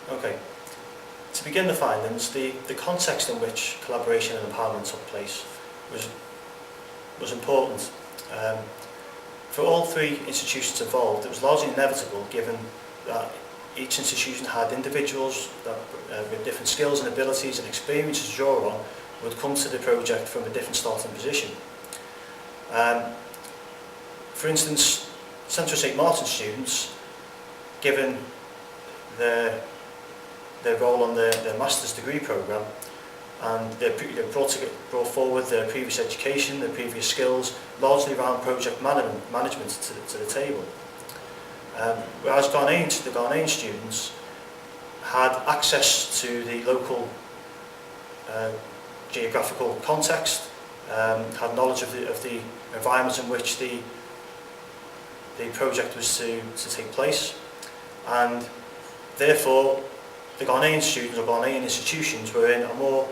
Okay. To begin the findings, the context in which collaboration and empowerment took place was important. For all three institutions involved, it was largely inevitable, given that each institution had individuals that, with different skills and abilities and experiences to draw on, would come to the project from a different starting position. For instance, Central St Martin's students, given their role on their master's degree programme, and they brought forward their previous education, their previous skills, largely around project management to the table. Whereas the Ghanaian students had access to the local geographical context, had knowledge of the environment in which the project was to take place, and therefore the Ghanaian students or Ghanaian institutions were in a more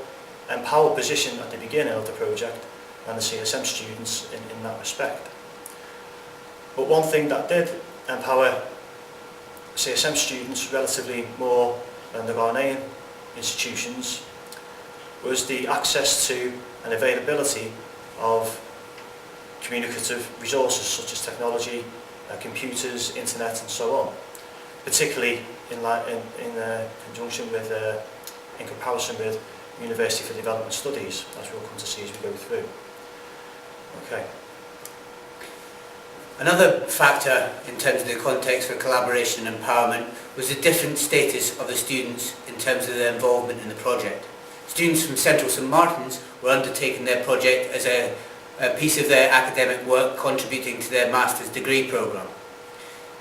empowered position at the beginning of the project than the CSM students in that respect. But one thing that did empower CSM students relatively more than the Ghanaian institutions was the access to and availability of communicative resources such as technology, computers, internet and so on, particularly in conjunction with, in comparison with University for Development Studies, as we'll come to see as we go through. Okay. Another factor in terms of the context for collaboration and empowerment was the different status of the students in terms of their involvement in the project. Students from Central St Martin's were undertaking their project as a piece of their academic work contributing to their master's degree programme.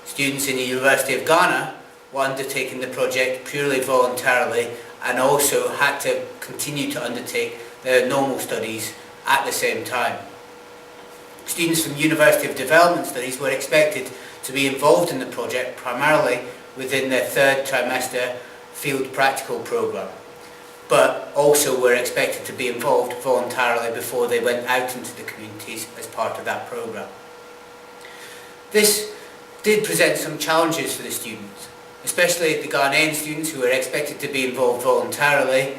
Students in the University of Ghana were undertaking the project purely voluntarily and also had to continue to undertake their normal studies at the same time. Students from University of Development Studies were expected to be involved in the project primarily within their third trimester field practical programme, but also were expected to be involved voluntarily before they went out into the communities as part of that programme. This did present some challenges for the students, especially the Ghanaian students who were expected to be involved voluntarily.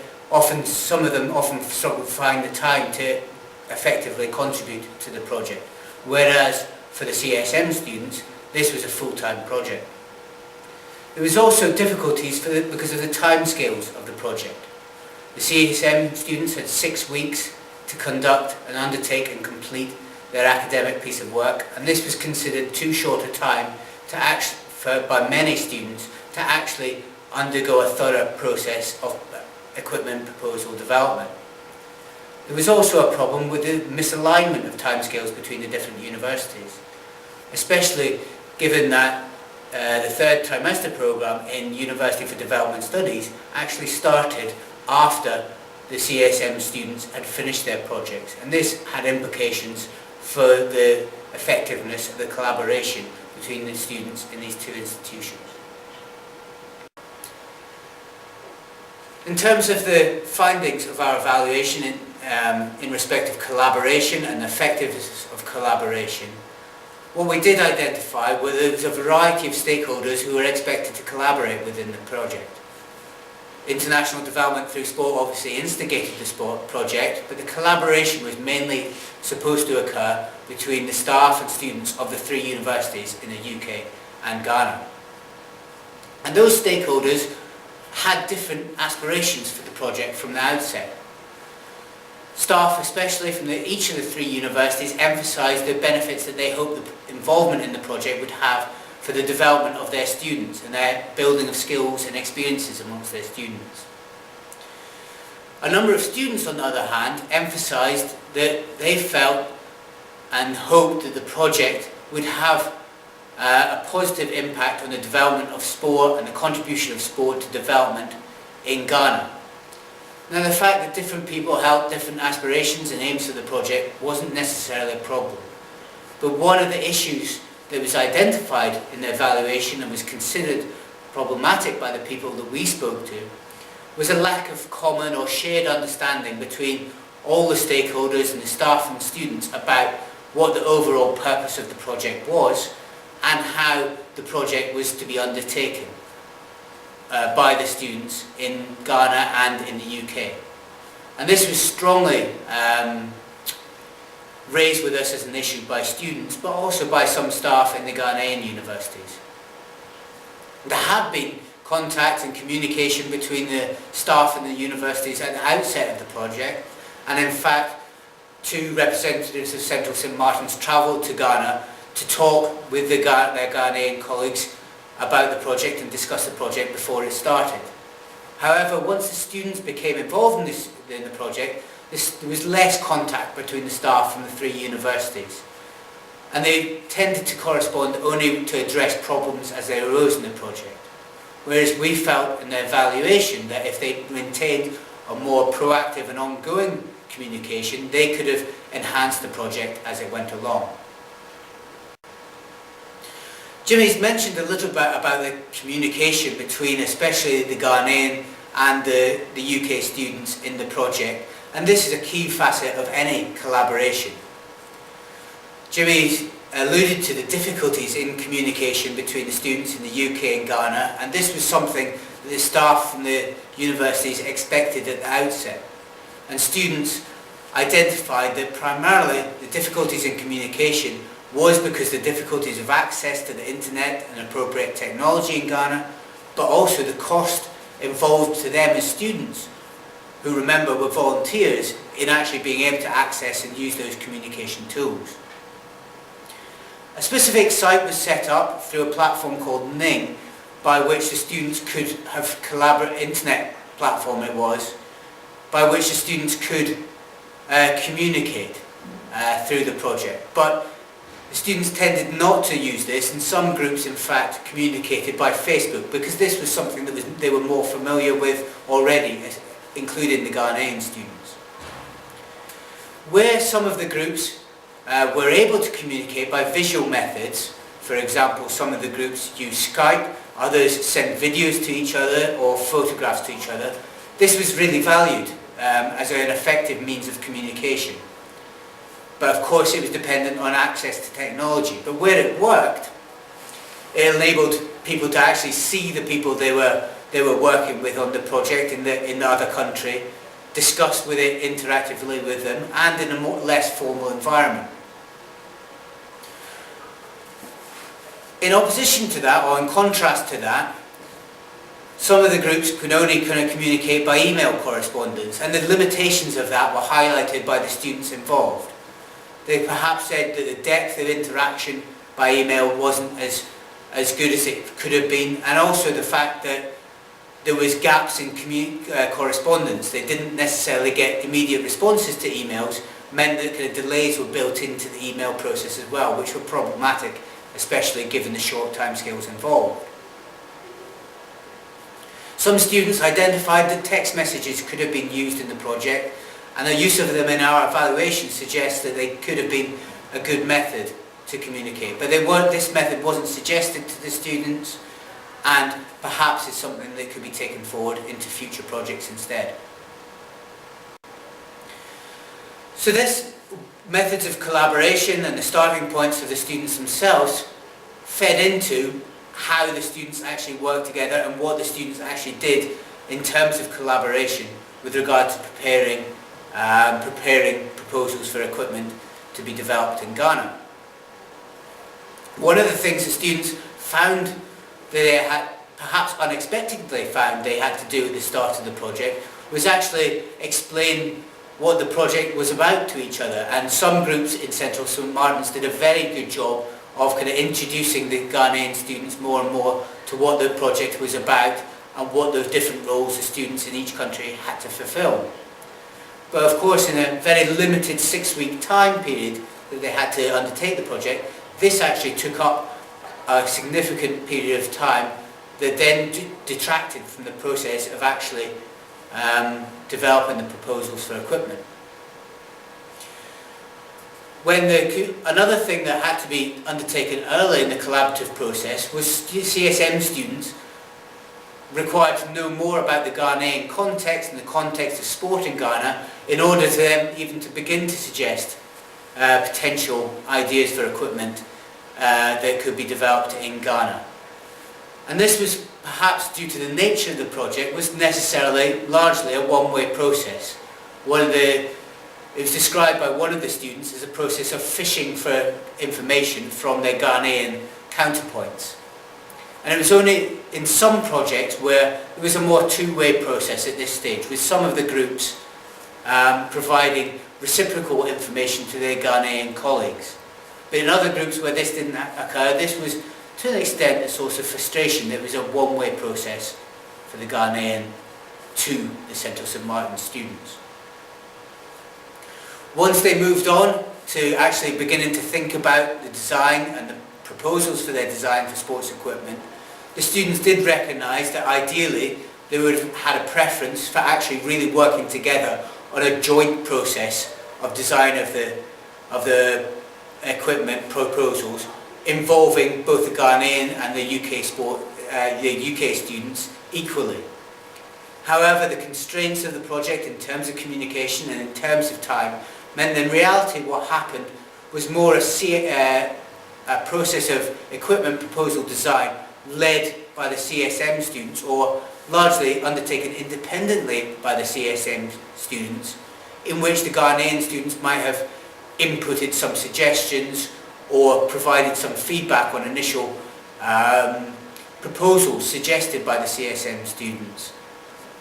Some of them struggled to find the time to effectively contribute to the project, whereas for the CSM students this was a full-time project. There was also difficulties because of the timescales of the project. The CSM students had 6 weeks to conduct and undertake and complete their academic piece of work, and this was considered too short a time by many students to actually undergo a thorough process of equipment proposal development. There was also a problem with the misalignment of timescales between the different universities, especially given that the third trimester programme in University for Development Studies actually started after the CSM students had finished their projects, and this had implications for the effectiveness of the collaboration between the students in these two institutions. In terms of the findings of our evaluation in respect of collaboration and effectiveness of collaboration, what we did identify were there was a variety of stakeholders who were expected to collaborate within the project. International Development Through Sport obviously instigated the sport project, but the collaboration was mainly supposed to occur between the staff and students of the 3 universities in the UK and Ghana. And those stakeholders had different aspirations for the project from the outset. Staff, especially from each of the 3 universities, emphasised the benefits that they hoped the involvement in the project would have for the development of their students and their building of skills and experiences amongst their students. A number of students, on the other hand, emphasised that they felt and hoped that the project would have a positive impact on the development of sport and the contribution of sport to development in Ghana. Now, the fact that different people held different aspirations and aims for the project wasn't necessarily a problem, but one of the issues that was identified in the evaluation and was considered problematic by the people that we spoke to was a lack of common or shared understanding between all the stakeholders and the staff and students about what the overall purpose of the project was and how the project was to be undertaken. by the students in Ghana and in the UK. And this was strongly raised with us as an issue by students, but also by some staff in the Ghanaian universities. There had been contact and communication between the staff and the universities at the outset of the project, and in fact 2 representatives of Central St Martin's travelled to Ghana to talk with their Ghanaian colleagues about the project and discuss the project before it started. However, once the students became involved in the project, there was less contact between the staff from the 3 universities, and they tended to correspond only to address problems as they arose in the project. Whereas we felt in their evaluation that if they maintained a more proactive and ongoing communication, they could have enhanced the project as it went along. Jimmy's mentioned a little bit about the communication between especially the Ghanaian and the UK students in the project, and this is a key facet of any collaboration. Jimmy alluded to the difficulties in communication between the students in the UK and Ghana, and this was something that the staff from the universities expected at the outset. And students identified that primarily the difficulties in communication was because the difficulties of access to the internet and appropriate technology in Ghana, but also the cost involved to them as students, who remember were volunteers, in actually being able to access and use those communication tools. A specific site was set up through a platform called Ning, by which the students could have internet platform it was, by which the students could communicate through the project. But the students tended not to use this, and some groups in fact communicated by Facebook, because this was something that they were more familiar with already, including the Ghanaian students. Where some of the groups were able to communicate by visual methods, for example, some of the groups use Skype, others send videos to each other or photographs to each other, this was really valued as an effective means of communication. But of course it was dependent on access to technology. But where it worked, it enabled people to actually see the people they were working with on the project in the other country, discuss with it interactively with them, and in a less formal environment. In opposition to that, or in contrast to that, some of the groups could only kind of communicate by email correspondence, and the limitations of that were highlighted by the students involved. They perhaps said that the depth of interaction by email wasn't as good as it could have been, and also the fact that there was gaps in correspondence. They didn't necessarily get immediate responses to emails, meant that kind of delays were built into the email process as well, which were problematic, especially given the short timescales involved. Some students identified that text messages could have been used in the project, and the use of them in our evaluation suggests that they could have been a good method to communicate. But this method wasn't suggested to the students, and perhaps it's something that could be taken forward into future projects instead. So this methods of collaboration and the starting points of the students themselves fed into how the students actually worked together and what the students actually did in terms of collaboration with regard to preparing proposals for equipment to be developed in Ghana. One of the things the students found that they had, perhaps unexpectedly found they had to do at the start of the project, was actually explain what the project was about to each other. And some groups in Central St Martin's did a very good job of kind of introducing the Ghanaian students more and more to what the project was about and what the different roles the students in each country had to fulfill. But of course, in a very limited 6-week time period that they had to undertake the project, this actually took up a significant period of time that then detracted from the process of actually developing the proposals for equipment. Another thing that had to be undertaken early in the collaborative process was CSM students required to know more about the Ghanaian context and the context of sport in Ghana in order for them even to begin to suggest potential ideas for equipment that could be developed in Ghana. And this was perhaps due to the nature of the project, was necessarily largely a one-way process. It was described by one of the students as a process of fishing for information from their Ghanaian counterpoints. And it was only in some projects where it was a more two-way process at this stage, with some of the groups providing reciprocal information to their Ghanaian colleagues. But in other groups where this didn't occur, this was to an extent a source of frustration. It was a one-way process for the Ghanaian to the Central St Martin students. Once they moved on to actually beginning to think about the design and the proposals for their design for sports equipment, the students did recognise that ideally they would have had a preference for actually really working together on a joint process of design of the equipment proposals involving both the Ghanaian and the UK students equally. However, the constraints of the project in terms of communication and in terms of time meant that in reality what happened was more a process of equipment proposal design led by the CSM students, or largely undertaken independently by the CSM students, in which the Ghanaian students might have inputted some suggestions or provided some feedback on initial proposals suggested by the CSM students.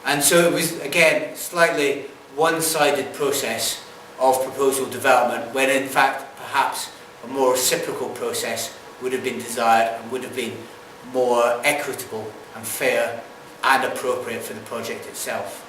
And so it was, again, slightly one-sided process of proposal development, when in fact perhaps a more reciprocal process would have been desired and would have been more equitable and fair and appropriate for the project itself.